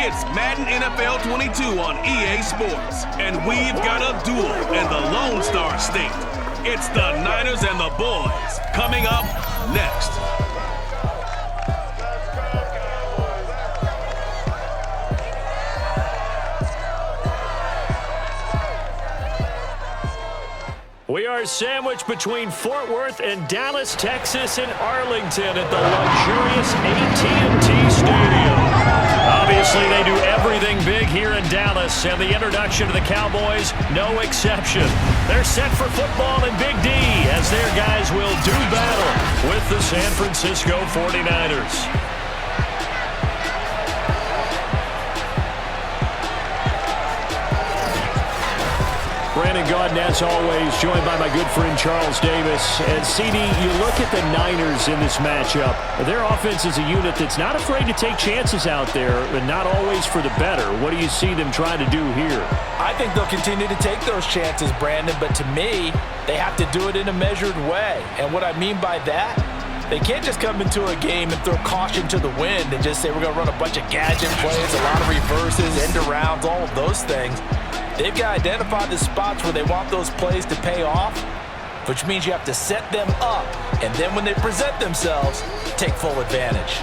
It's Madden NFL 22 on EA Sports. And we've got a duel in the Lone Star State. It's the Niners and the Boys. Coming up next. We are sandwiched between Fort Worth and Dallas, Texas, and Arlington at the luxurious AT&T Stadium. Obviously, they do everything big here in Dallas, and the introduction to the Cowboys, no exception. They're set for football in Big D as their guys will do battle with the San Francisco 49ers. Brandon Gaudin, as always, joined by my good friend Charles Davis. And CD, you look at the Niners in this matchup. Their offense is a unit that's not afraid to take chances out there, but not always for the better. What do you see them trying to do here? I think they'll continue to take those chances, Brandon, but to me, they have to do it in a measured way. And what I mean by that, they can't just come into a game and throw caution to the wind and just say we're going to run a bunch of gadget plays, a lot of reverses, end arounds, all of those things. They've got to identify the spots where they want those plays to pay off, which means you have to set them up, and then when they present themselves, take full advantage.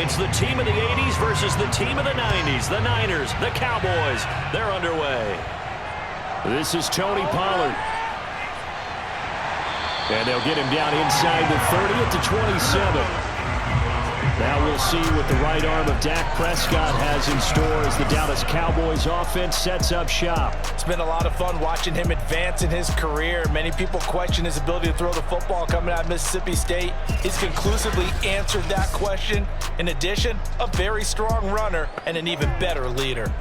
It's the team of the 80s versus the team of the 90s. The Niners, the Cowboys, they're underway. This is Tony Pollard. And they'll get him down inside the 30 at the 27. Now we'll see what the right arm of Dak Prescott has in store as the Dallas Cowboys offense sets up shop. It's been a lot of fun watching him advance in his career. Many people question his ability to throw the football coming out of Mississippi State. He's conclusively answered that question. In addition, a very strong runner and an even better leader.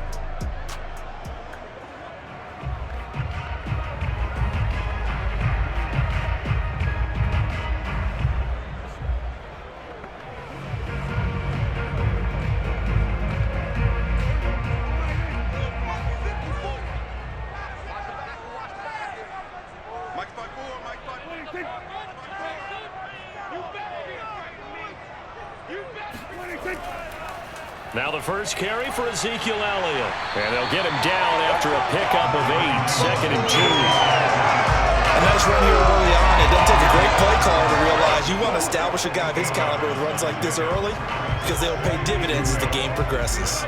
Now the first carry for Ezekiel Elliott. And they'll get him down after a pickup of 8, 2nd and 2. A nice run here early on. It doesn't take a great play caller to realize you want to establish a guy of his caliber with runs like this early because they'll pay dividends as the game progresses.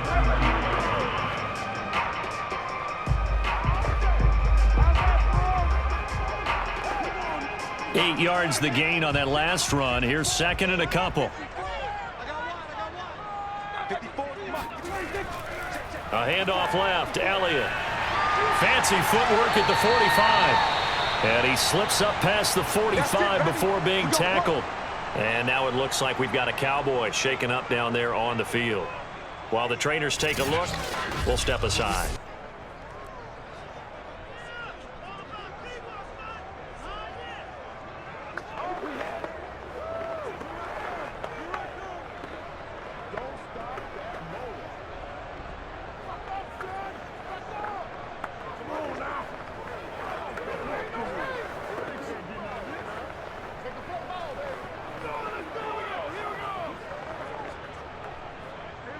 Eight yards the gain on that last run. Here's 2nd and a couple. A handoff left, Elliott. Fancy footwork at the 45. And he slips up past the 45 before being tackled. And now it looks like we've got a Cowboy shaken up down there on the field. While the trainers take a look, we'll step aside.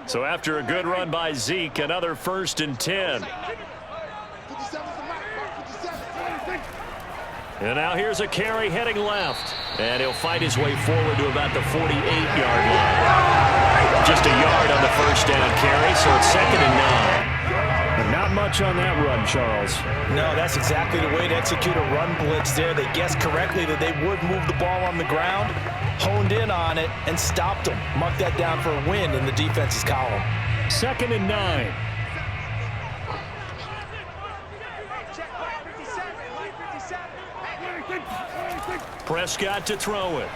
So after a good run by Zeke, another 1st and 10. And now here's a carry heading left. And he'll fight his way forward to about the 48-yard line. Just a yard on the first down carry, so it's 2nd and 9. And Not much on that run, Charles. No, that's exactly the way to execute a run blitz there. They guessed correctly that they would move the ball on the ground, honed in on it, and stopped them. Mark that down for a win in the defense's column. 2nd and 9. Prescott to throw it.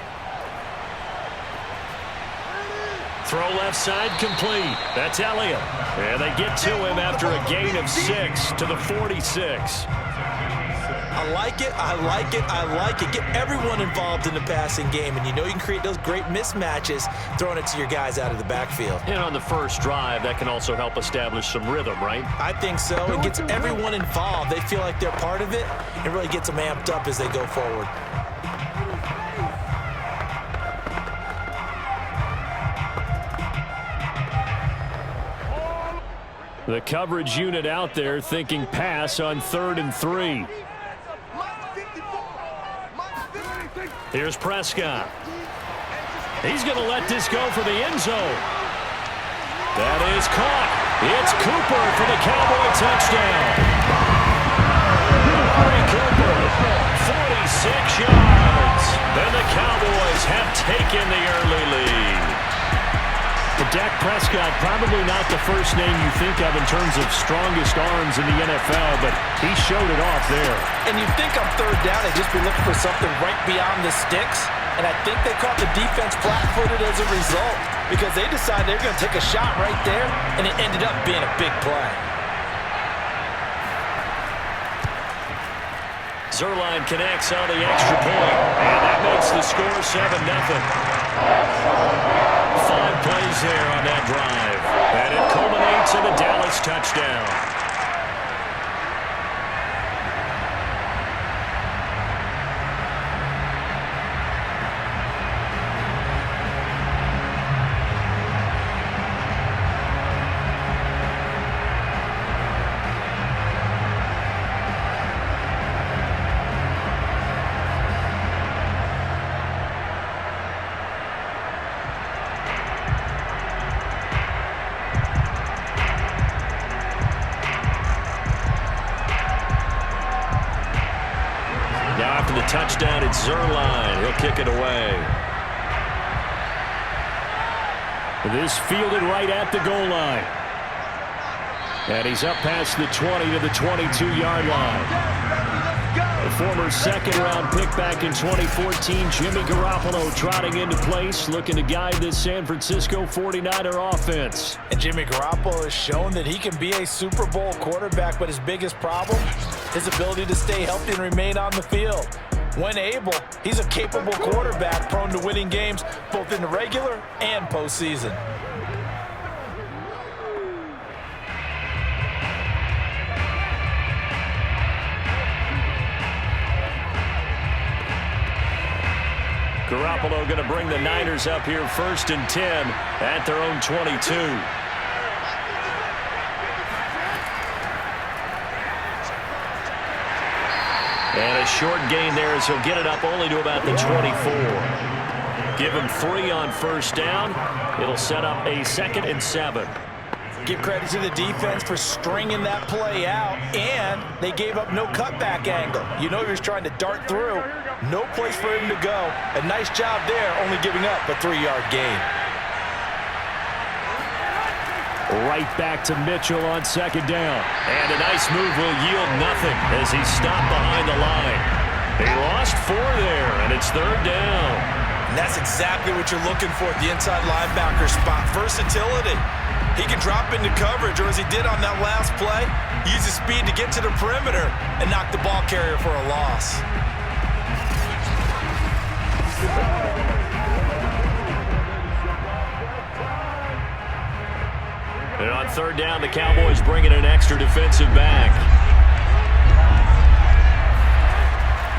Throw left side complete. That's Elliott. And they get to him after a gain of 6 to the 46. I like it, I like it, I like it. Get everyone involved in the passing game, and you know you can create those great mismatches throwing it to your guys out of the backfield. And on the first drive, that can also help establish some rhythm, right? I think so. It gets everyone involved. They feel like they're part of it. It really gets them amped up as they go forward. The coverage unit out there thinking pass on 3rd and 3. Here's Prescott. He's going to let this go for the end zone. That is caught. It's Cooper for the Cowboy touchdown. Amari Cooper, 46 yards. And the Cowboys have taken the early lead. Dak Prescott, probably not the first name you think of in terms of strongest arms in the NFL, but he showed it off there. And you think on 3rd down, they'd just be looking for something right beyond the sticks. And I think they caught the defense flat-footed as a result because they decided they were going to take a shot right there, and it ended up being a big play. Zuerlein connects on the extra point, and that makes the score 7-0. 5 plays there on that drive, and it culminates in a Dallas touchdown. Touchdown, it's Zuerlein. He'll kick it away. This fielded right at the goal line. And he's up past the 20 to the 22-yard line. The former second-round pick back in 2014, Jimmy Garoppolo trotting into place, looking to guide this San Francisco 49er offense. And Jimmy Garoppolo has shown that he can be a Super Bowl quarterback, but his biggest problem, his ability to stay healthy and remain on the field. When able, he's a capable quarterback prone to winning games both in the regular and postseason. Garoppolo going to bring the Niners up here 1st and 10 at their own 22. And a short gain there as he'll get it up only to about the 24. Give him 3 on 1st down. It'll set up a 2nd and 7. Give credit to the defense for stringing that play out, and they gave up no cutback angle. You know he was trying to dart through. No place for him to go. A nice job there, only giving up a 3-yard gain. Right back to Mitchell on 2nd down. And a nice move will yield nothing as he's stopped behind the line. He lost 4 there, and it's 3rd down. And that's exactly what you're looking for at the inside linebacker spot. Versatility. He can drop into coverage, or as he did on that last play, use his speed to get to the perimeter and knock the ball carrier for a loss. And on 3rd down, the Cowboys bring in an extra defensive back.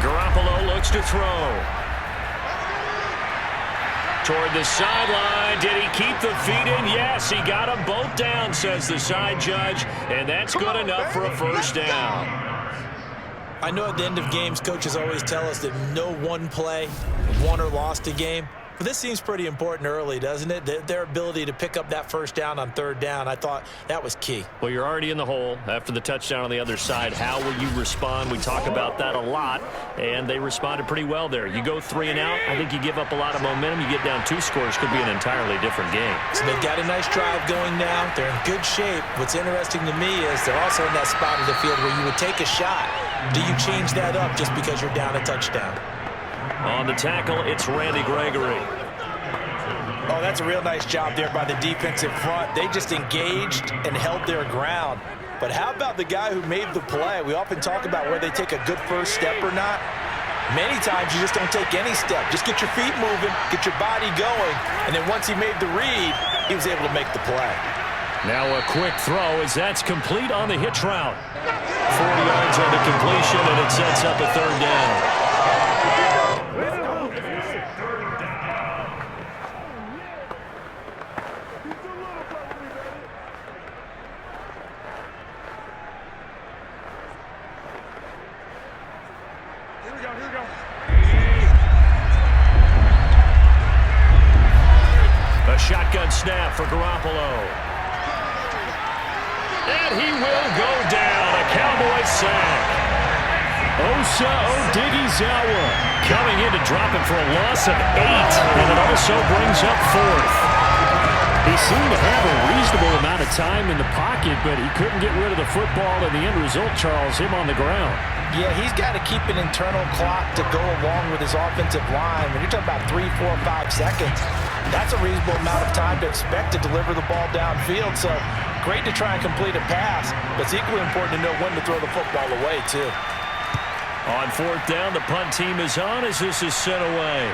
Garoppolo looks to throw. Toward the sideline. Did he keep the feet in? Yes, he got them both down, says the side judge. And that's good enough for a 1st down. I know at the end of games, coaches always tell us that no one play won or lost a game. But this seems pretty important early, doesn't it? Their ability to pick up that first down on third down, I thought that was key. Well, you're already in the hole after the touchdown on the other side. How will you respond? We talk about that a lot, and they responded pretty well there. You go 3 and out, I think you give up a lot of momentum. You get down 2 scores, could be an entirely different game. So they've got a nice drive going now. They're in good shape. What's interesting to me is they're also in that spot of the field where you would take a shot. Do you change that up just because you're down a touchdown? On the tackle, it's Randy Gregory. Oh, that's a real nice job there by the defensive front. They just engaged and held their ground. But how about the guy who made the play? We often talk about whether they take a good first step or not. Many times you just don't take any step. Just get your feet moving, get your body going, and then once he made the read, he was able to make the play. Now a quick throw as that's complete on the hitch route. 40 yards on the completion, and it sets up a third down. A shotgun snap for Garoppolo. And he will go down. A Cowboys sack. Osa Odighizuwa coming in to drop it for a loss of 8. And it also brings up 4th. He seemed to have a reasonable amount of time in the pocket, but he couldn't get rid of the football, and the end result, Charles, him on the ground. Yeah, he's got to keep an internal clock to go along with his offensive line. When you're talking about 3, 4, 5 seconds, that's a reasonable amount of time to expect to deliver the ball downfield. So great to try and complete a pass, but it's equally important to know when to throw the football away, too. On 4th down, the punt team is on as this is sent away.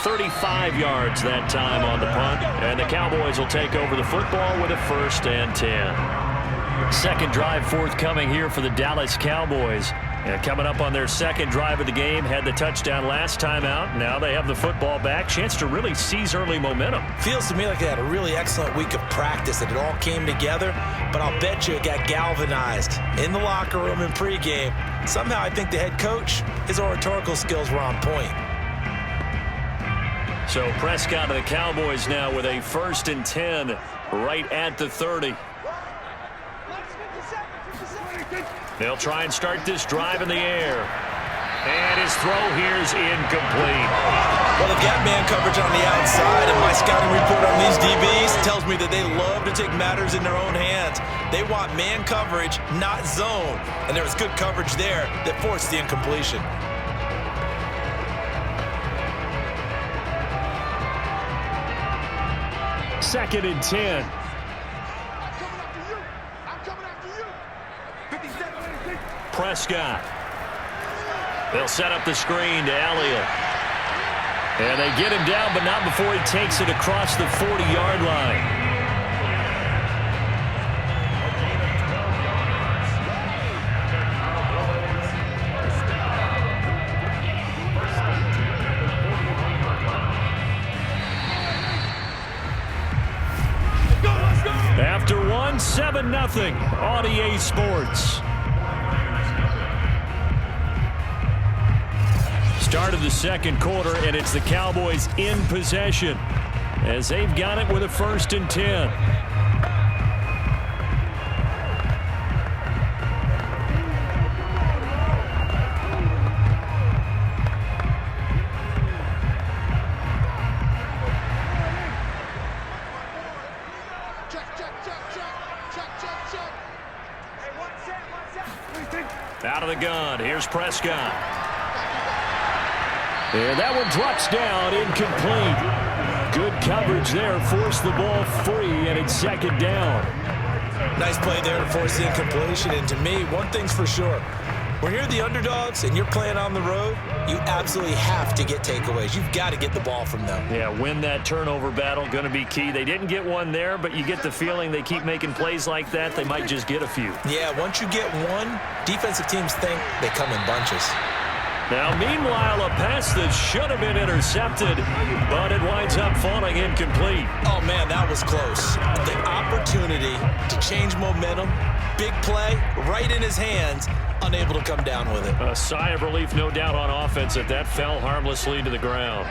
35 yards that time on the punt, and the Cowboys will take over the football with a 1st and 10. Second drive forthcoming here for the Dallas Cowboys. And coming up on their second drive of the game, had the touchdown last time out. Now they have the football back. Chance to really seize early momentum. Feels to me like they had a really excellent week of practice, and it all came together. But I'll bet you it got galvanized in the locker room in pregame. Somehow I think the head coach, his oratorical skills were on point. So Prescott of the Cowboys now with a 1st and 10 right at the 30. They'll try and start this drive in the air. And his throw here is incomplete. Well, they've got man coverage on the outside, and my scouting report on these DBs tells me that they love to take matters in their own hands. They want man coverage, not zone. And there was good coverage there that forced the incompletion. Second and 10. Prescott. They'll set up the screen to Elliott. And they get him down, but not before he takes it across the 40-yard line. After one, 7-0 on EA Sports. Start of the second quarter, and it's the Cowboys in possession as they've got it with a 1st and 10. Out of the gun, here's Prescott. And that one drops down, incomplete. Good coverage there, forced the ball free, and it's 2nd down. Nice play there to force the incompletion, and to me, one thing's for sure. When you're the underdogs and you're playing on the road, you absolutely have to get takeaways. You've got to get the ball from them. Yeah, win that turnover battle, going to be key. They didn't get one there, but you get the feeling they keep making plays like that, they might just get a few. Yeah, once you get one, defensive teams think they come in bunches. Now, meanwhile, a pass that should have been intercepted, but it winds up falling incomplete. Oh, man, that was close. The opportunity to change momentum, big play, right in his hands, unable to come down with it. A sigh of relief, no doubt, on offense that fell harmlessly to the ground.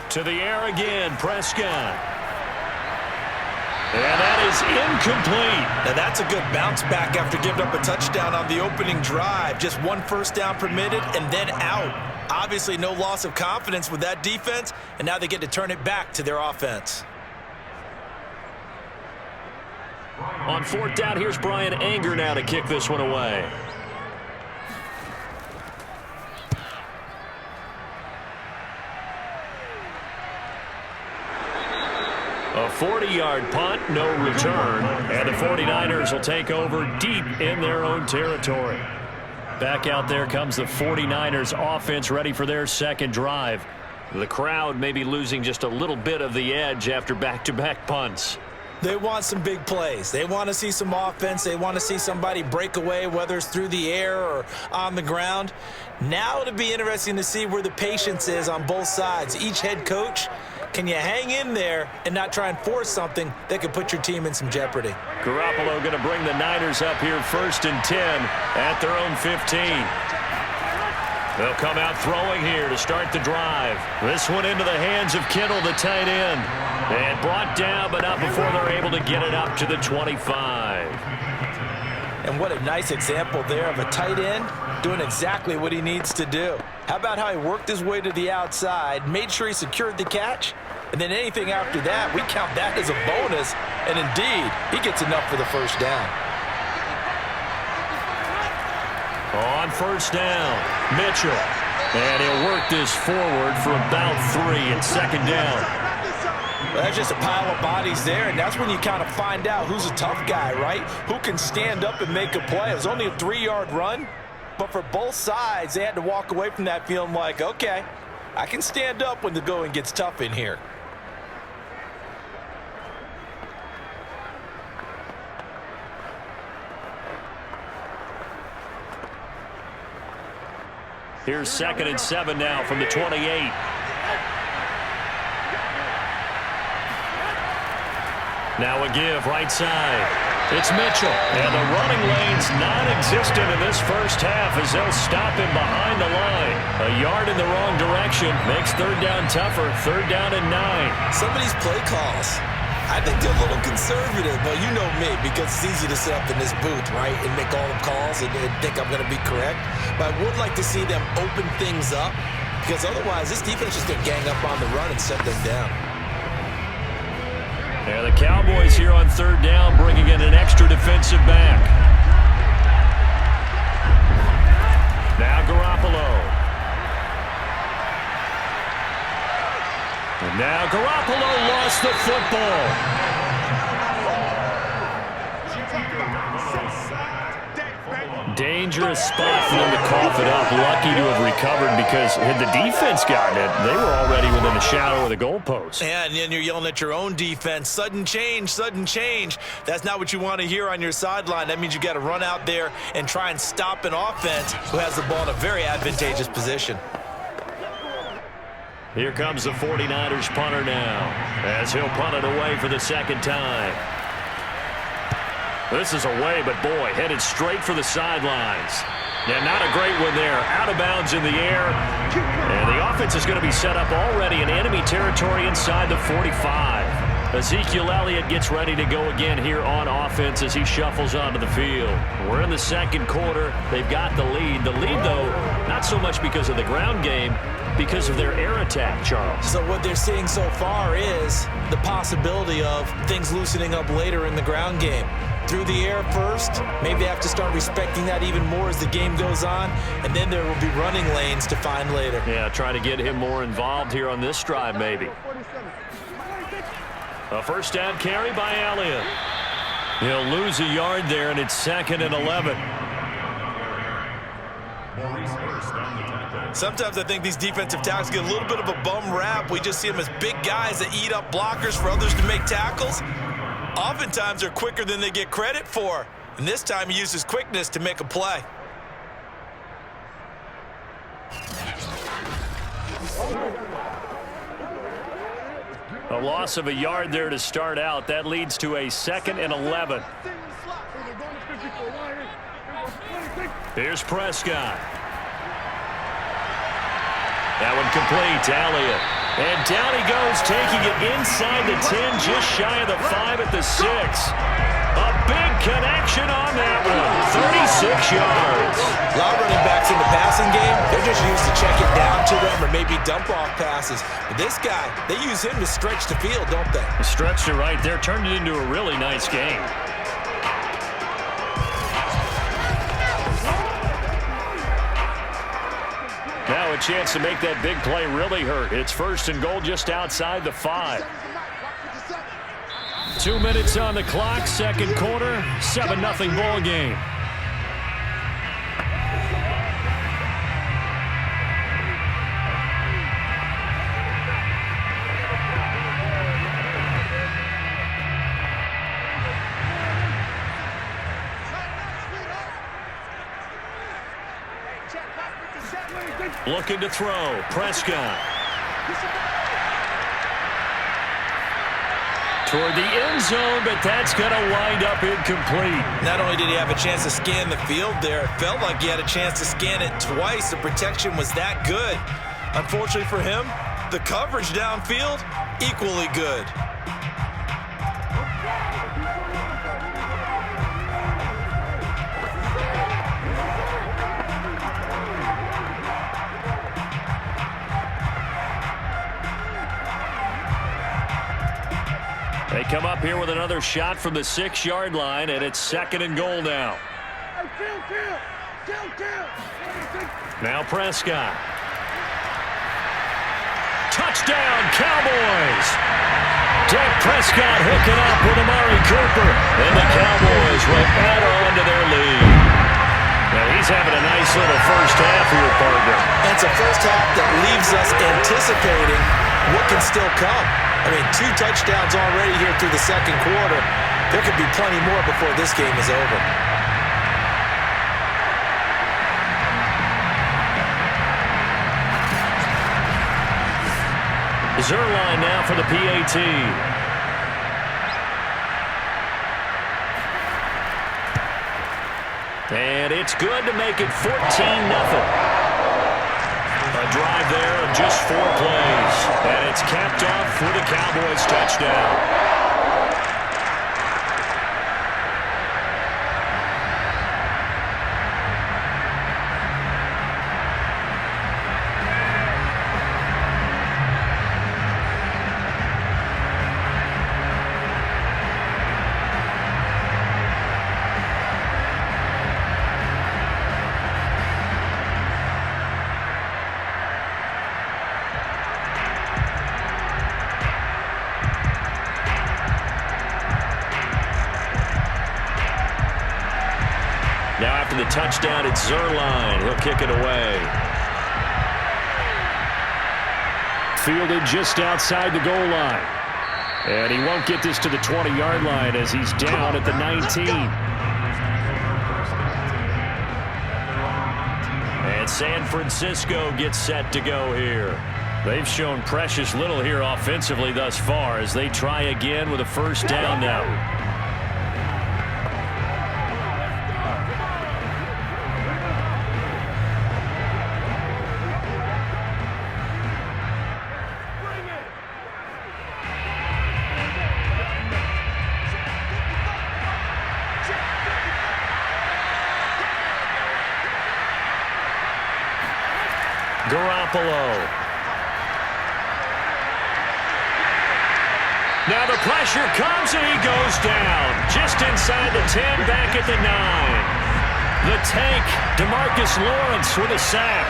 To the air again, Prescott. And that is incomplete. Now that's a good bounce back after giving up a touchdown on the opening drive. Just one first down permitted and then out. Obviously no loss of confidence with that defense, and now they get to turn it back to their offense. On fourth down, here's Brian Anger now to kick this one away. A 40-yard punt, no return, and the 49ers will take over deep in their own territory. Back out there comes the 49ers offense ready for their second drive. The crowd may be losing just a little bit of the edge after back-to-back punts. They want some big plays. They want to see some offense. They want to see somebody break away, whether it's through the air or on the ground. Now it'll be interesting to see where the patience is on both sides. Each head coach, can you hang in there and not try and force something that could put your team in some jeopardy? Garoppolo going to bring the Niners up here 1st and 10 at their own 15. They'll come out throwing here to start the drive. This one into the hands of Kittle, the tight end. And brought down, but not before they're able to get it up to the 25. And what a nice example there of a tight end doing exactly what he needs to do. How about how he worked his way to the outside, made sure he secured the catch, and then anything after that, we count that as a bonus. And indeed, he gets enough for the first down. On first down, Mitchell. And he'll work this forward for about 3 and second down. Well, that's just a pile of bodies there, and that's when you kind of find out who's a tough guy, right? Who can stand up and make a play. It was only a 3-yard run, but for both sides, they had to walk away from that feeling like, okay, I can stand up when the going gets tough in here. Here's 2nd and 7 now from the 28. Now a give right side. It's Mitchell. And the running lane's non-existent in this first half as they'll stop him behind the line. A yard in the wrong direction makes third down tougher. 3rd down and 9. Some of these play calls, I think they're a little conservative, but you know me, because it's easy to sit up in this booth, right, and make all the calls and think I'm going to be correct. But I would like to see them open things up, because otherwise this defense is going to gang up on the run and shut them down. And the Cowboys here on 3rd down bringing in an extra defensive back. Now Garoppolo. And now Garoppolo lost the football. Dangerous spot for them to cough it up. Lucky to have recovered, because had the defense gotten it, they were already within the shadow of the goalpost. Yeah, and then you're yelling at your own defense. Sudden change, sudden change. That's not what you want to hear on your sideline. That means you got to run out there and try and stop an offense who has the ball in a very advantageous position. Here comes the 49ers punter now, as he'll punt it away for the 2nd time. This is away, but boy, headed straight for the sidelines. Yeah, not a great one there. Out of bounds in the air. And the offense is going to be set up already in enemy territory inside the 45. Ezekiel Elliott gets ready to go again here on offense as he shuffles onto the field. We're in the 2nd quarter. They've got the lead. The lead, though, not so much because of the ground game, because of their air attack, Charles. So what they're seeing so far is the possibility of things loosening up later in the ground game. Through the air first, maybe they have to start respecting that even more as the game goes on, and then there will be running lanes to find later. Yeah, try to get him more involved here on this drive, maybe. A first down carry by Elliott. He'll lose a yard there, and it's 2nd and 11. Sometimes I think these defensive tackles get a little bit of a bum rap. We just see them as big guys that eat up blockers for others to make tackles. Oftentimes they're quicker than they get credit for. And this time he uses quickness to make a play. A loss of a yard there to start out. That leads to a 2nd and 11. Here's Prescott. That one complete to Elliott. And down he goes, taking it inside the 10, just shy of the 5 at the 6. A big connection on that one. 36 yards. A lot of running backs in the passing game, they're just used to check it down to them or maybe dump off passes. But this guy, they use him to stretch the field, don't they? Stretched it right there, turned it into a really nice game. Now a chance to make that big play really hurt. It's 1st and goal just outside the 5. 2 minutes on the clock, 2nd quarter, 7-0 ball game. Looking to throw, Prescott. Toward the end zone, but that's going to wind up incomplete. Not only did he have a chance to scan the field there, it felt like he had a chance to scan it twice. The protection was that good. Unfortunately for him, the coverage downfield, equally good. They come up here with another shot from the 6-yard line, and it's 2nd and goal now. Now Prescott. Touchdown, Cowboys! Dak Prescott hooking up with Amari Cooper, and the Cowboys will add on to their lead. Now he's having a nice little first half here, partner. And it's a first half that leaves us anticipating what can still come. I mean, 2 touchdowns already here through the 2nd quarter. There could be plenty more before this game is over. Zerline now for the PAT. And it's good to make it 14-0. A drive there of just 4 plays. And it's capped off with a Cowboys touchdown. Now after the touchdown, it's Zerline. He'll kick it away. Fielded just outside the goal line. And he won't get this to the 20-yard line as he's down at the 19. And San Francisco gets set to go here. They've shown precious little here offensively thus far as they try again with a first down now. Now the pressure comes and he goes down. Just inside the 10, back at the 9. The tank, DeMarcus Lawrence with a sack.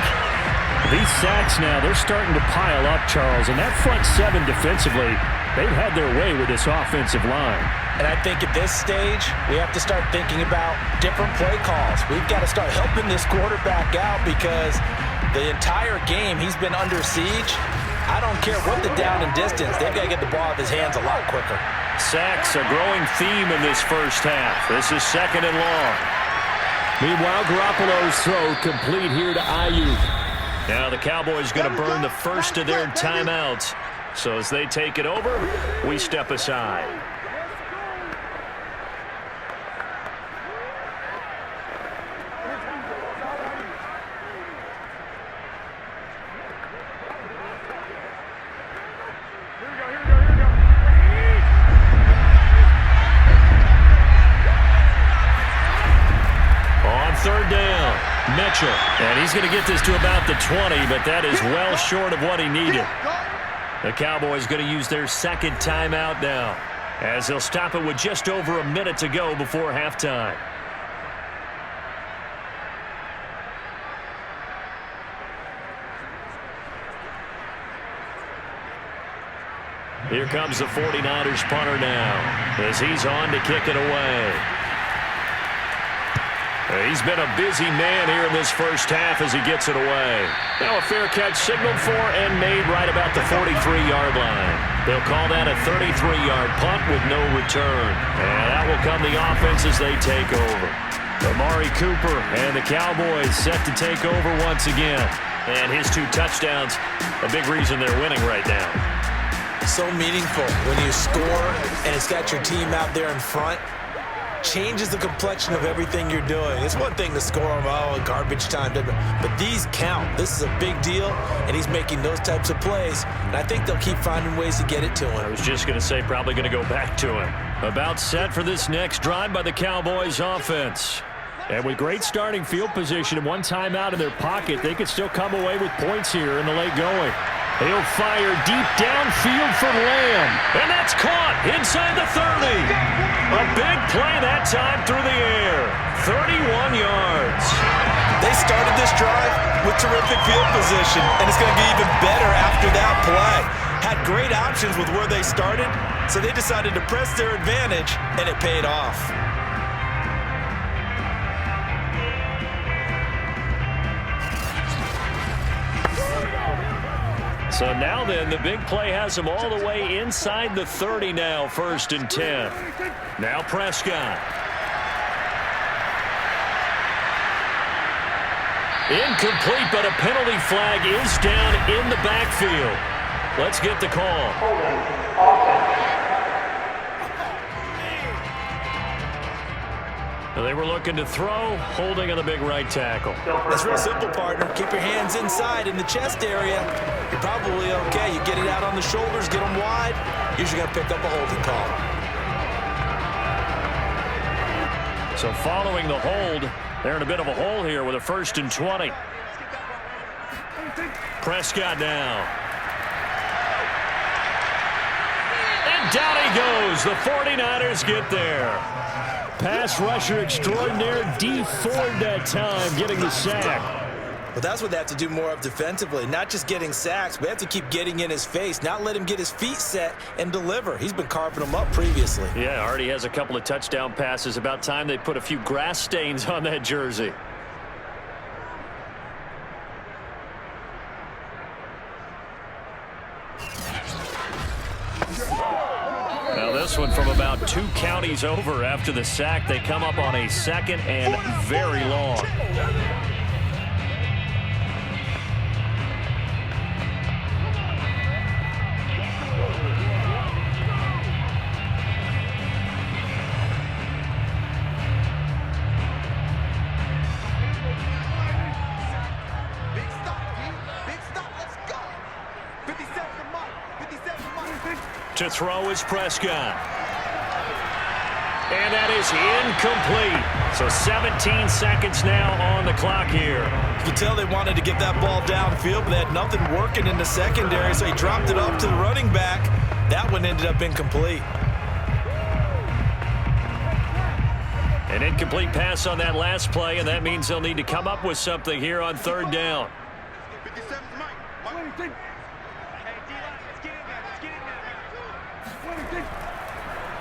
These sacks now, they're starting to pile up, Charles. And that front 7 defensively, they've had their way with this offensive line. And I think at this stage, we have to start thinking about different play calls. We've got to start helping this quarterback out because the entire game he's been under siege. I don't care what the down and distance. They've got to get the ball out of his hands a lot quicker. Sacks, a growing theme in this first half. This is 2nd and long. Meanwhile, Garoppolo's throw complete here to Ayuk. Now the Cowboys going to burn the first of their timeouts. So as they take it over, we step aside. Third down, Mitchell. And he's going to get this to about the 20, but that is well short of what he needed. The Cowboys going to use their second timeout now, as they'll stop it with just over a minute to go before halftime. Here comes the 49ers punter now, as he's on to kick it away. He's been a busy man here in this first half as he gets it away. Now a fair catch signaled for and made right about the 43-yard line. They'll call that a 33-yard punt with no return. And that will come the offense as they take over. Amari Cooper and the Cowboys set to take over once again. And his 2 touchdowns, a big reason they're winning right now. So meaningful when you score and it's got your team out there in front. Changes the complexion of everything you're doing. It's one thing to score them, garbage time, but these count. This is a big deal, and he's making those types of plays, and I think they'll keep finding ways to get it to him. I was just going to say probably going to go back to him. About set for this next drive by the Cowboys offense. And with great starting field position and one timeout in their pocket, they could still come away with points here in the late going. He'll fire deep downfield for Lamb. And that's caught inside the 30. A big play that time through the air. 31 yards. They started this drive with terrific field position, and it's going to get even better after that play. Had great options with where they started, so they decided to press their advantage, and it paid off. So now then, the big play has them all the way inside the 30 now, 1st and 10. Now Prescott. Incomplete, but a penalty flag is down in the backfield. Let's get the call. They were looking to throw, holding on the big right tackle. That's real simple, partner. Keep your hands inside in the chest area. You're probably okay. You get it out on the shoulders, get them wide. Usually got to pick up a holding call. So following the hold, they're in a bit of a hole here with a 1st and 20. Prescott now. And down he goes. The 49ers get there. Pass rusher extraordinaire, D Ford that time, getting the sack. But that's what they have to do more of defensively, not just getting sacks, but they have to keep getting in his face, not let him get his feet set and deliver. He's been carving them up previously. Yeah, already has a couple of touchdown passes. About time they put a few grass stains on that jersey. Now this one from about 2 counties over after the sack. They come up on a 2nd and very long. To throw is Prescott. And that is incomplete. So 17 seconds now on the clock here. You can tell they wanted to get that ball downfield, but they had nothing working in the secondary, so he dropped it off to the running back. That one ended up incomplete. An incomplete pass on that last play, and that means they'll need to come up with something here on 3rd down.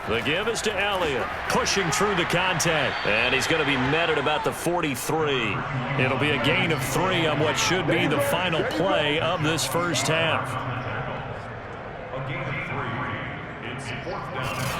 The give is to Elliott, pushing through the contact. And he's going to be met at about the 43. It'll be a gain of 3 on what should be the final play of this first half. A gain of 3. It's 4th down.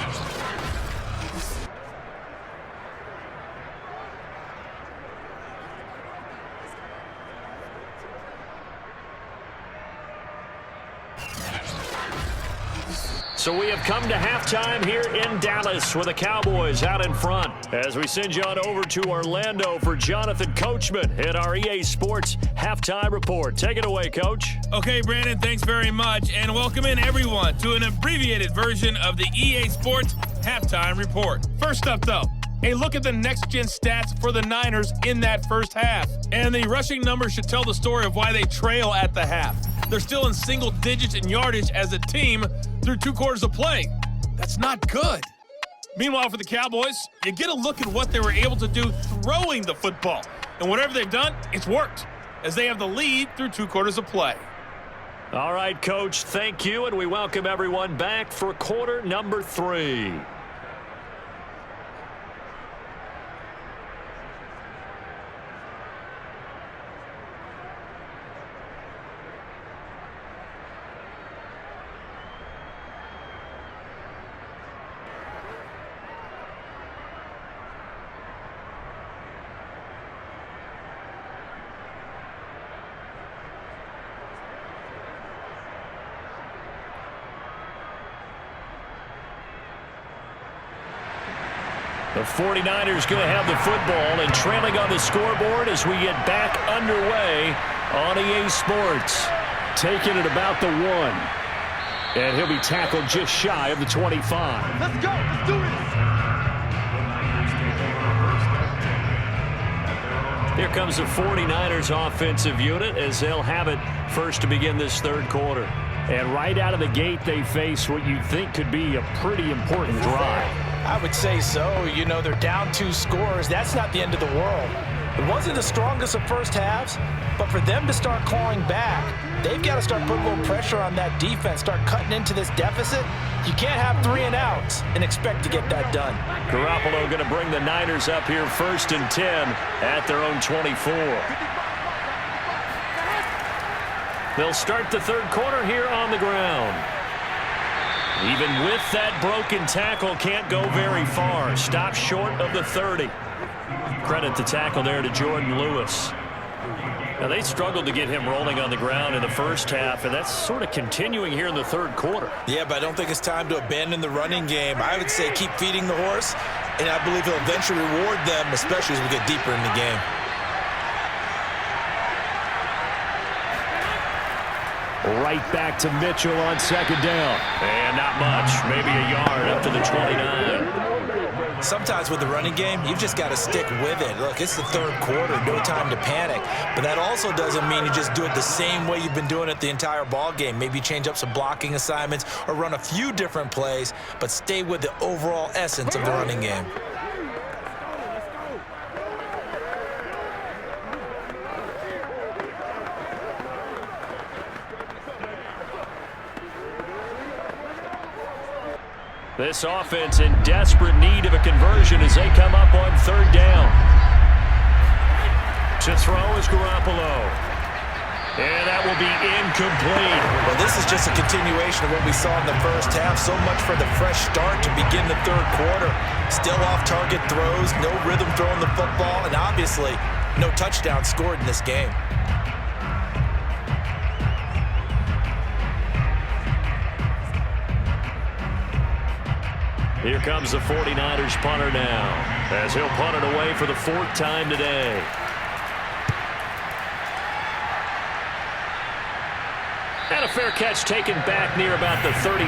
So we have come to halftime here in Dallas with the Cowboys out in front. As we send you on over to Orlando for Jonathan Coachman at our EA Sports Halftime Report. Take it away, Coach. Okay, Brandon, thanks very much. And welcome in, everyone, to an abbreviated version of the EA Sports Halftime Report. First up, though, a look at the next-gen stats for the Niners in that first half. And the rushing numbers should tell the story of why they trail at the half. They're still in single digits in yardage as a team through 2 quarters of play. That's not good. Meanwhile, for the Cowboys, you get a look at what they were able to do throwing the football. And whatever they've done, it's worked, as they have the lead through 2 quarters of play. All right, Coach, thank you, and we welcome everyone back for quarter number 3. The 49ers going to have the football and trailing on the scoreboard as we get back underway on EA Sports. Taking it about the 1. And he'll be tackled just shy of the 25. Let's go. Let's do this. Here comes the 49ers offensive unit as they'll have it first to begin this third quarter. And right out of the gate, they face what you'd think could be a pretty important drive. I would say so. You know, they're down 2 scores. That's not the end of the world. It wasn't the strongest of first halves, but for them to start clawing back, they've got to start putting a little pressure on that defense, start cutting into this deficit. You can't have 3 and outs and expect to get that done. Garoppolo going to bring the Niners up here first and 10 at their own 24. They'll start the third quarter here on the ground. Even with that broken tackle, can't go very far. Stop short of the 30. Credit the tackle there to Jordan Lewis. Now, they struggled to get him rolling on the ground in the first half, and that's sort of continuing here in the third quarter. Yeah, but I don't think it's time to abandon the running game. I would say keep feeding the horse, and I believe he'll eventually reward them, especially as we get deeper in the game. Right back to Mitchell on second down. And not much, maybe a yard up to the 29. Sometimes with the running game, you've just got to stick with it. Look, it's the third quarter, no time to panic. But that also doesn't mean you just do it the same way you've been doing it the entire ball game. Maybe change up some blocking assignments or run a few different plays, but stay with the overall essence of the running game. This offense in desperate need of a conversion as they come up on third down. To throw is Garoppolo. And that will be incomplete. Well, this is just a continuation of what we saw in the first half. So much for the fresh start to begin the third quarter. Still off-target throws, no rhythm throwing the football, and obviously no touchdown scored in this game. Here comes the 49ers punter now, as he'll punt it away for the 4th time today. And a fair catch taken back near about the 35,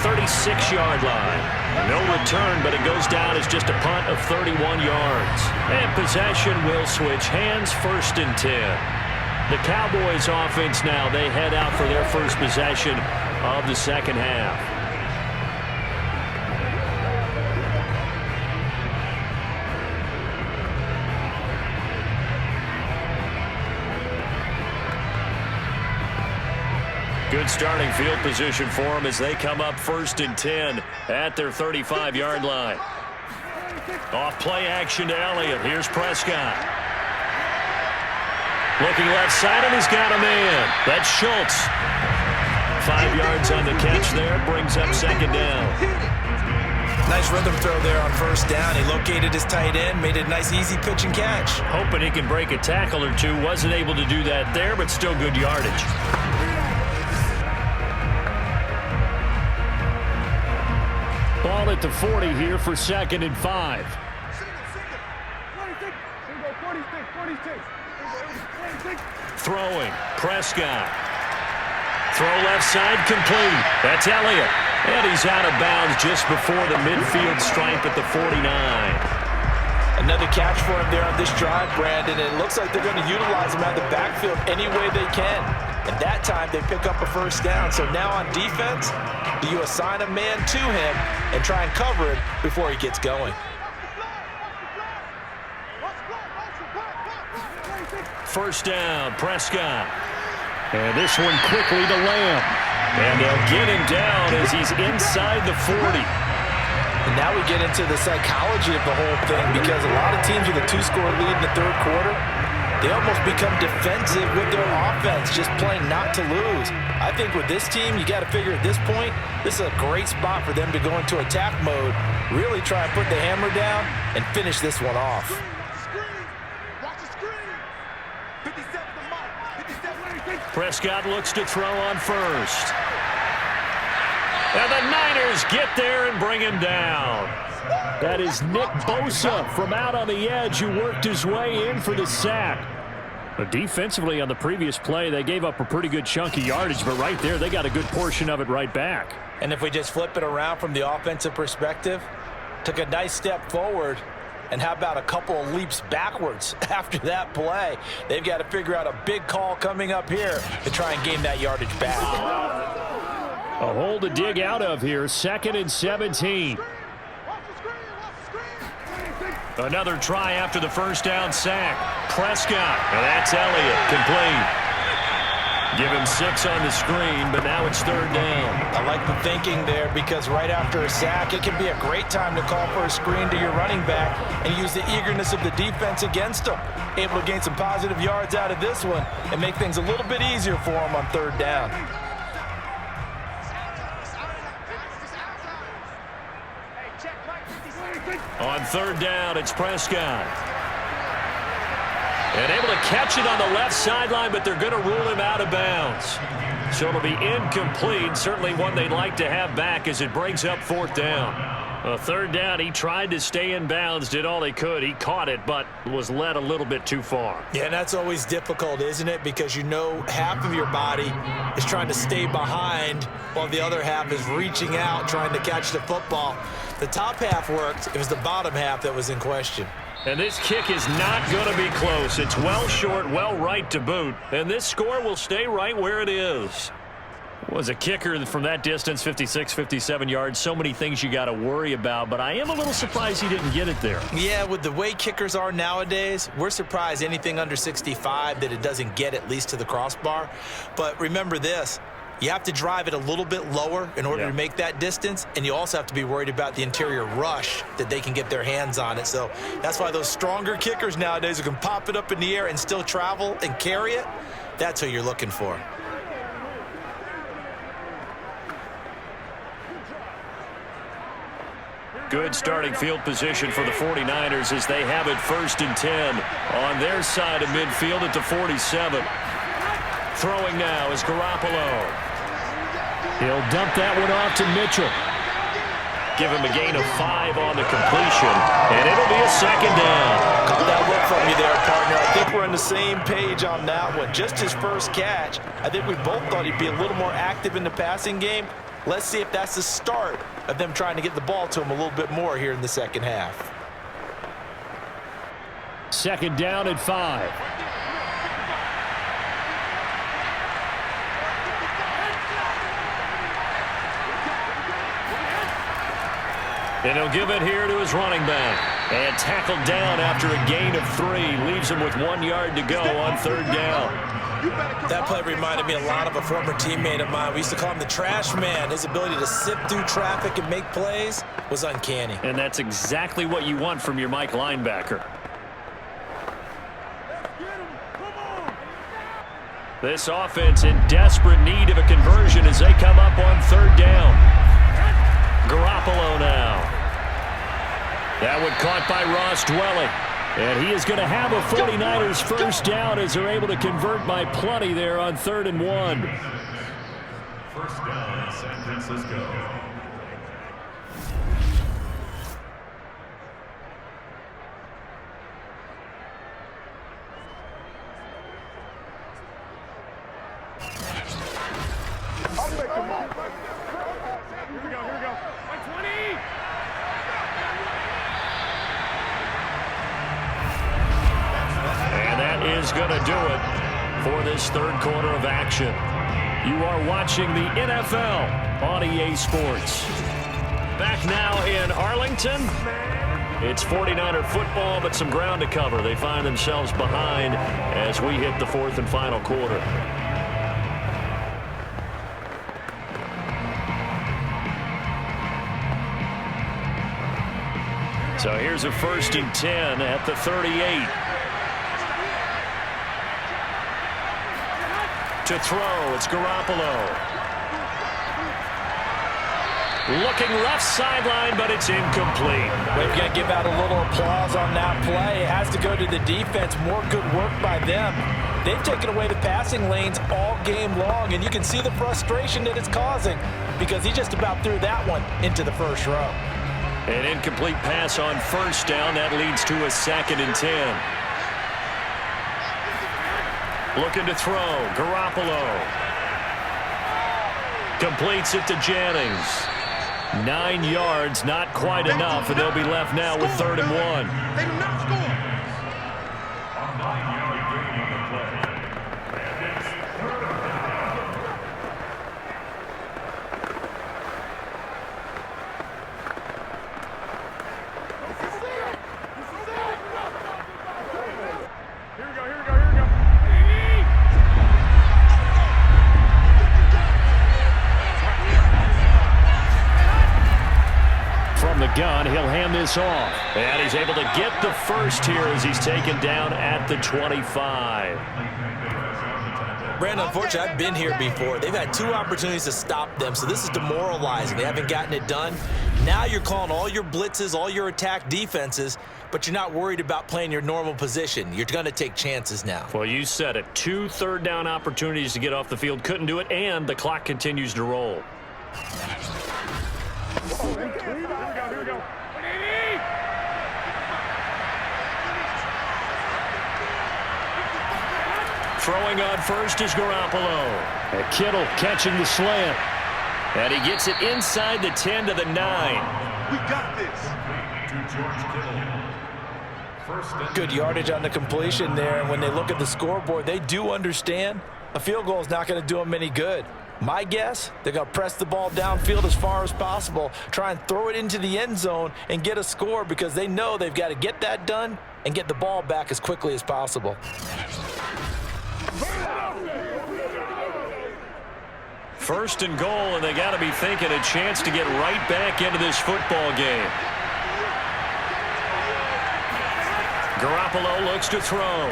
36-yard line. No return, but it goes down as just a punt of 31 yards. And possession will switch hands, 1st and 10. The Cowboys offense now, they head out for their first possession of the second half. Good starting field position for them as they come up 1st and 10 at their 35-yard line. Off play action to Elliott. Here's Prescott. Looking left side, and he's got a man. That's Schultz. 5 yards on the catch there. Brings up second down. Nice rhythm throw there on first down. He located his tight end, made it a nice easy pitch and catch. Hoping he can break a tackle or two. Wasn't able to do that there, but still good yardage. midfield at the 40 here for 2nd and 5. Throwing, Prescott. Throw left side complete. That's Elliott. And he's out of bounds just before the midfield stripe at the 49. Another catch for him there on this drive, Brandon. It looks like they're going to utilize him out of the backfield any way they can. And that time they pick up a first down. So now on defense, do you assign a man to him and try and cover him before he gets going? First down, Prescott. And this one quickly to Lamb. And they'll get him down as he's inside the 40. And now we get into the psychology of the whole thing, because a lot of teams with a 2-score lead in the third quarter, they almost become defensive with their offense, just playing not to lose. I think with this team, you got to figure at this point, this is a great spot for them to go into attack mode, really try and put the hammer down and finish this one off. Prescott looks to throw on first. And the Niners get there and bring him down. That is Nick Bosa from out on the edge who worked his way in for the sack. But defensively on the previous play, they gave up a pretty good chunk of yardage, but right there they got a good portion of it right back. And if we just flip it around from the offensive perspective, took a nice step forward, and how about a couple of leaps backwards after that play? They've got to figure out a big call coming up here to try and gain that yardage back. A hole to dig out of here, 2nd and 17. Another try after the first down sack. Prescott, and that's Elliott, complete. Give him 6 on the screen, but now it's 3rd down. I like the thinking there, because right after a sack, it can be a great time to call for a screen to your running back and use the eagerness of the defense against him. Able to gain some positive yards out of this one and make things a little bit easier for him on 3rd down. On 3rd down, it's Prescott. And able to catch it on the left sideline, but they're going to rule him out of bounds. So it'll be incomplete, certainly one they'd like to have back as it brings up 4th down. 3rd down, he tried to stay in bounds, did all he could. He caught it, but was led a little bit too far. Yeah, and that's always difficult, isn't it? Because you know half of your body is trying to stay behind while the other half is reaching out, trying to catch the football. The top half worked. It was the bottom half that was in question. And this kick is not going to be close. It's well short, well right to boot. And this score will stay right where it is. Was a kicker from that distance, 56, 57 yards. So many things you got to worry about, but I am a little surprised he didn't get it there. Yeah, with the way kickers are nowadays, we're surprised anything under 65 that it doesn't get at least to the crossbar. But remember this. You have to drive it a little bit lower in order to make that distance, and you also have to be worried about the interior rush that they can get their hands on it. So that's why those stronger kickers nowadays who can pop it up in the air and still travel and carry it, that's who you're looking for. Good starting field position for the 49ers as they have it 1st and 10 on their side of midfield at the 47. Throwing now is Garoppolo. He'll dump that one off to Mitchell. Give him a gain of 5 on the completion, and it'll be a 2nd down. Caught that look from you there, partner. I think we're on the same page on that one. Just his first catch. I think we both thought he'd be a little more active in the passing game. Let's see if that's the start of them trying to get the ball to him a little bit more here in the second half. 2nd down at 5. And he'll give it here to his running back. And tackled down after a gain of 3. Leaves him with 1 yard to go on 3rd down. That play reminded me a lot of a former teammate of mine. We used to call him the trash man. His ability to sift through traffic and make plays was uncanny. And that's exactly what you want from your Mike linebacker. This offense in desperate need of a conversion as they come up on 3rd down. Garoppolo now. That one caught by Ross Dwelling. And he is going to have a 49ers first down as they're able to convert by plenty there on 3rd and 1. First down, San Francisco. is going to do it for this third quarter of action. You are watching the NFL on EA Sports. Back now in Arlington. It's 49er football, but some ground to cover. They find themselves behind as we hit the fourth and final quarter. So here's a 1st and 10 at the 38. To throw, it's Garoppolo. Looking left sideline, but it's incomplete. We've got to give out a little applause on that play. It has to go to the defense. More good work by them. They've taken away the passing lanes all game long, and you can see the frustration that it's causing because he just about threw that one into the first row. An incomplete pass on 1st down. That leads to a 2nd and 10. Looking to throw. Garoppolo. Completes it to Jennings. 9 yards, not quite enough, and they'll be left now with 3rd and 1. They do not score. Gun, he'll hand this off. And he's able to get the first here as he's taken down at the 25. Brandon, unfortunately, I've been here before. They've had 2 opportunities to stop them, so this is demoralizing. They haven't gotten it done. Now you're calling all your blitzes, all your attack defenses, but you're not worried about playing your normal position. You're going to take chances now. Well, you said it. 2 third-down opportunities to get off the field. Couldn't do it, and the clock continues to roll. Throwing on first is Garoppolo. And Kittle catching the slant. And he gets it inside the 10 to the 9. We got this. Good yardage on the completion there. And when they look at the scoreboard, they do understand a field goal is not going to do them any good. My guess, they're going to press the ball downfield as far as possible, try and throw it into the end zone and get a score because they know they've got to get that done and get the ball back as quickly as possible. 1st and goal, and they got to be thinking a chance to get right back into this football game. Garoppolo looks to throw.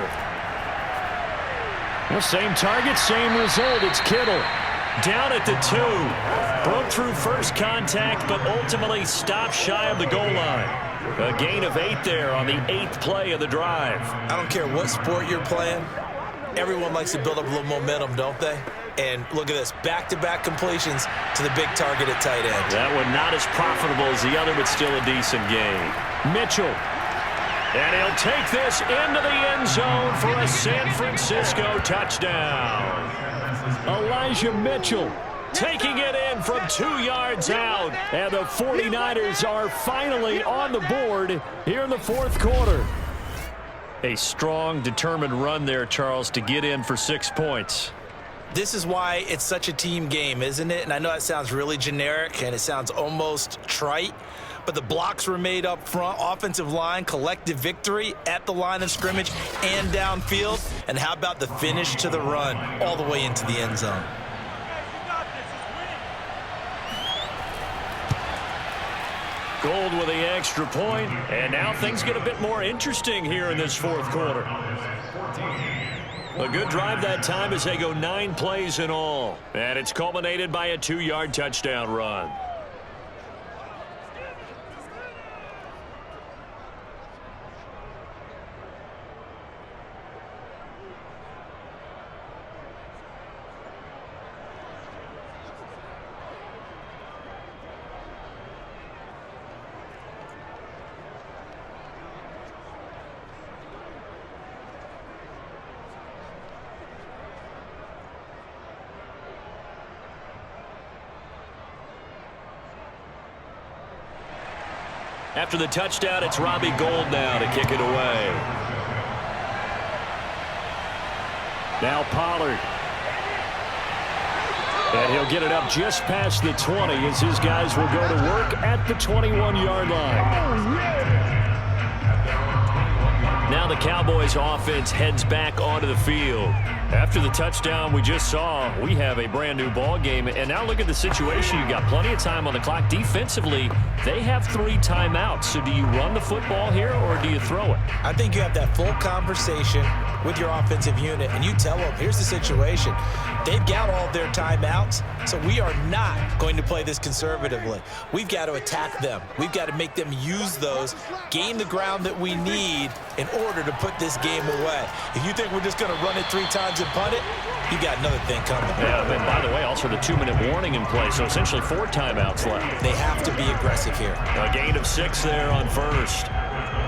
Well, same target, same result. It's Kittle. Down at the 2. Broke through first contact, but ultimately stopped shy of the goal line. A gain of 8 there on the 8th play of the drive. I don't care what sport you're playing. Everyone likes to build up a little momentum, don't they? And look at this, back-to-back completions to the big target at tight end. That one not as profitable as the other, but still a decent gain. Mitchell. And he'll take this into the end zone for a San Francisco touchdown. Elijah Mitchell taking it in from 2 yards out. And the 49ers are finally on the board here in the 4th quarter. A strong, determined run there, Charles, to get in for 6 points. This is why it's such a team game, isn't it? And I know that sounds really generic and it sounds almost trite, but the blocks were made up front, offensive line, collective victory at the line of scrimmage and downfield. And how about the finish to the run all the way into the end zone? Gold with the extra point, and now things get a bit more interesting here in this 4th quarter. A good drive that time as they go 9 plays in all. And it's culminated by a 2-yard touchdown run. After the touchdown, it's Robbie Gould now to kick it away. Now Pollard. And he'll get it up just past the 20 as his guys will go to work at the 21-yard line. Now the Cowboys offense heads back onto the field. After the touchdown we just saw, we have a brand new ball game. And now look at the situation. You've got plenty of time on the clock. Defensively, they have 3 timeouts. So do you run the football here or do you throw it? I think you have that full conversation with your offensive unit, and you tell them, here's the situation. They've got all their timeouts, so we are not going to play this conservatively. We've got to attack them. We've got to make them use those, gain the ground that we need in order to put this game away. If you think we're just going to run it 3 times and punt it, you got another thing coming. Yeah, and by the way, also the 2-minute warning in play, so essentially 4 timeouts left. They have to be aggressive here. A gain of 6 there on first.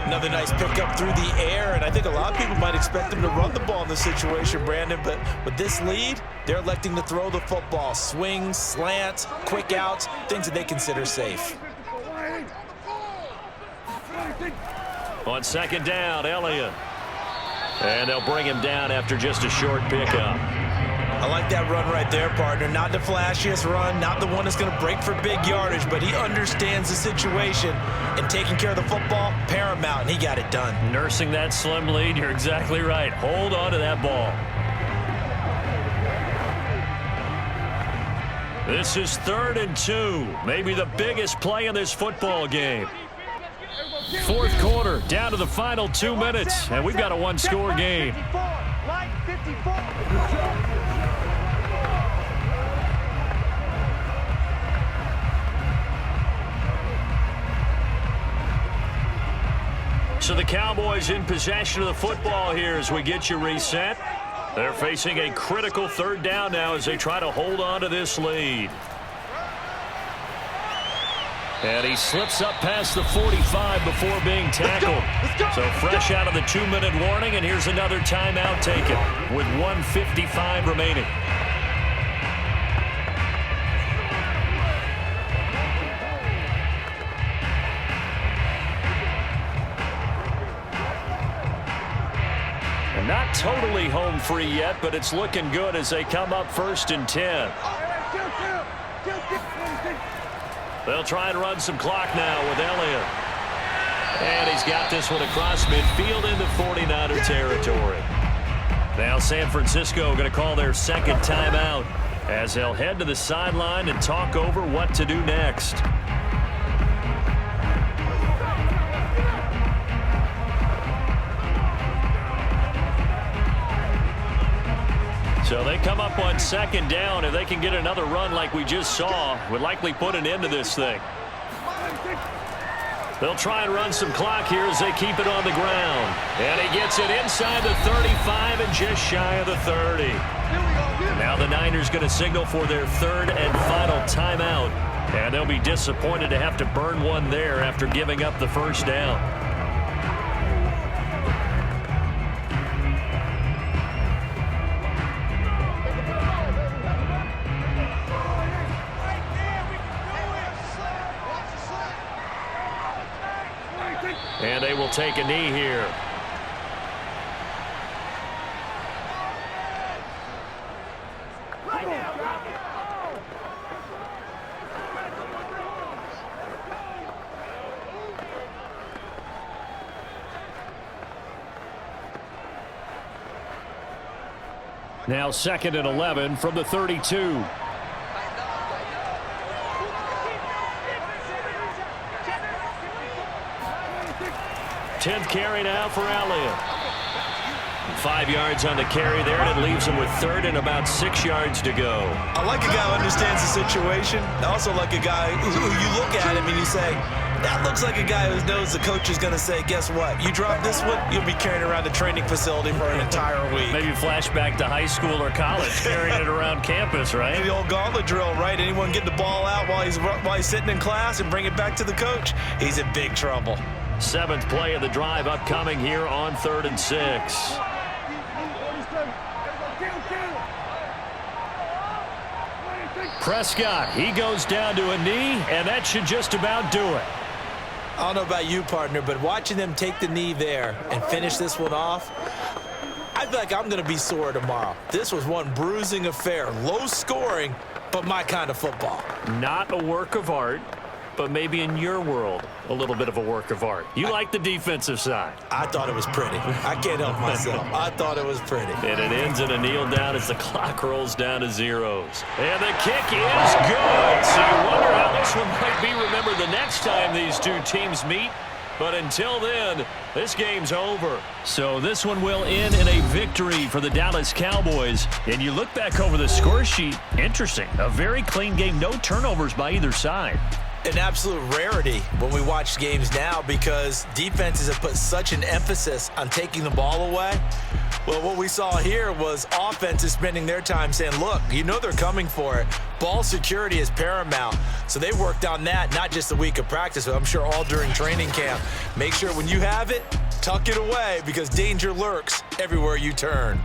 Another nice pickup through the air, and I think a lot of people might expect them to run the ball in this situation, Brandon, but with this lead, they're electing to throw the football. Swings, slants, quick outs, things that they consider safe. On second down, Elliott. And they'll bring him down after just a short pickup. I like that run right there, partner. Not the flashiest run, not the one that's going to break for big yardage, but he understands the situation, and taking care of the football, paramount, and he got it done. Nursing that slim lead, you're exactly right. Hold on to that ball. This is 3rd and 2, maybe the biggest play in this football game. 4th quarter, down to the final 2 minutes, and we've got a 1-score game. So the Cowboys in possession of the football here as we get you reset. They're facing a critical 3rd down now as they try to hold on to this lead. And he slips up past the 45 before being tackled. So fresh out of the 2-minute warning, and here's another timeout taken with 1:55 remaining. And not totally home free yet, but it's looking good as they come up 1st and 10. They'll try and run some clock now with Elliott. And he's got this one across midfield into 49er territory. Now San Francisco going to call their 2nd timeout as they'll head to the sideline and talk over what to do next. So they come up on 2nd down. If they can get another run like we just saw, would likely put an end to this thing. They'll try and run some clock here as they keep it on the ground. And he gets it inside the 35 and just shy of the 30. Now the Niners going to signal for their 3rd and final timeout. And they'll be disappointed to have to burn one there after giving up the 1st down. And they will take a knee here. Now 2nd and 11 from the 32. 10th carry now for Elliott. 5 yards on the carry there, and it leaves him with 3rd and about 6 yards to go. I like a guy who understands the situation. I also like a guy who you look at him and you say, that looks like a guy who knows the coach is going to say, guess what? You drop this one, you'll be carrying around the training facility for an entire week. Maybe flashback to high school or college, carrying it around campus, right? The old gauntlet drill, right? Anyone get the ball out while he's sitting in class and bring it back to the coach, he's in big trouble. 7th play of the drive upcoming here on 3rd and 6. Prescott, he goes down to a knee, and that should just about do it. I don't know about you, partner, but watching them take the knee there and finish this one off, I feel like I'm going to be sore tomorrow. This was one bruising affair. Low scoring, but my kind of football. Not a work of art, but maybe in your world, a little bit of a work of art. You like the defensive side. I thought it was pretty. I can't help myself. I thought it was pretty. And it ends in a kneel down as the clock rolls down to zeros. And the kick is good. So you wonder how this one might be remembered the next time these two teams meet. But until then, this game's over. So this one will end in a victory for the Dallas Cowboys. And you look back over the score sheet, interesting. A very clean game, no turnovers by either side. An absolute rarity when we watch games now because defenses have put such an emphasis on taking the ball away. Well, what we saw here was offenses spending their time saying, look, you know they're coming for it. Ball security is paramount. So they worked on that, not just a week of practice, but I'm sure all during training camp. Make sure when you have it, tuck it away because danger lurks everywhere you turn.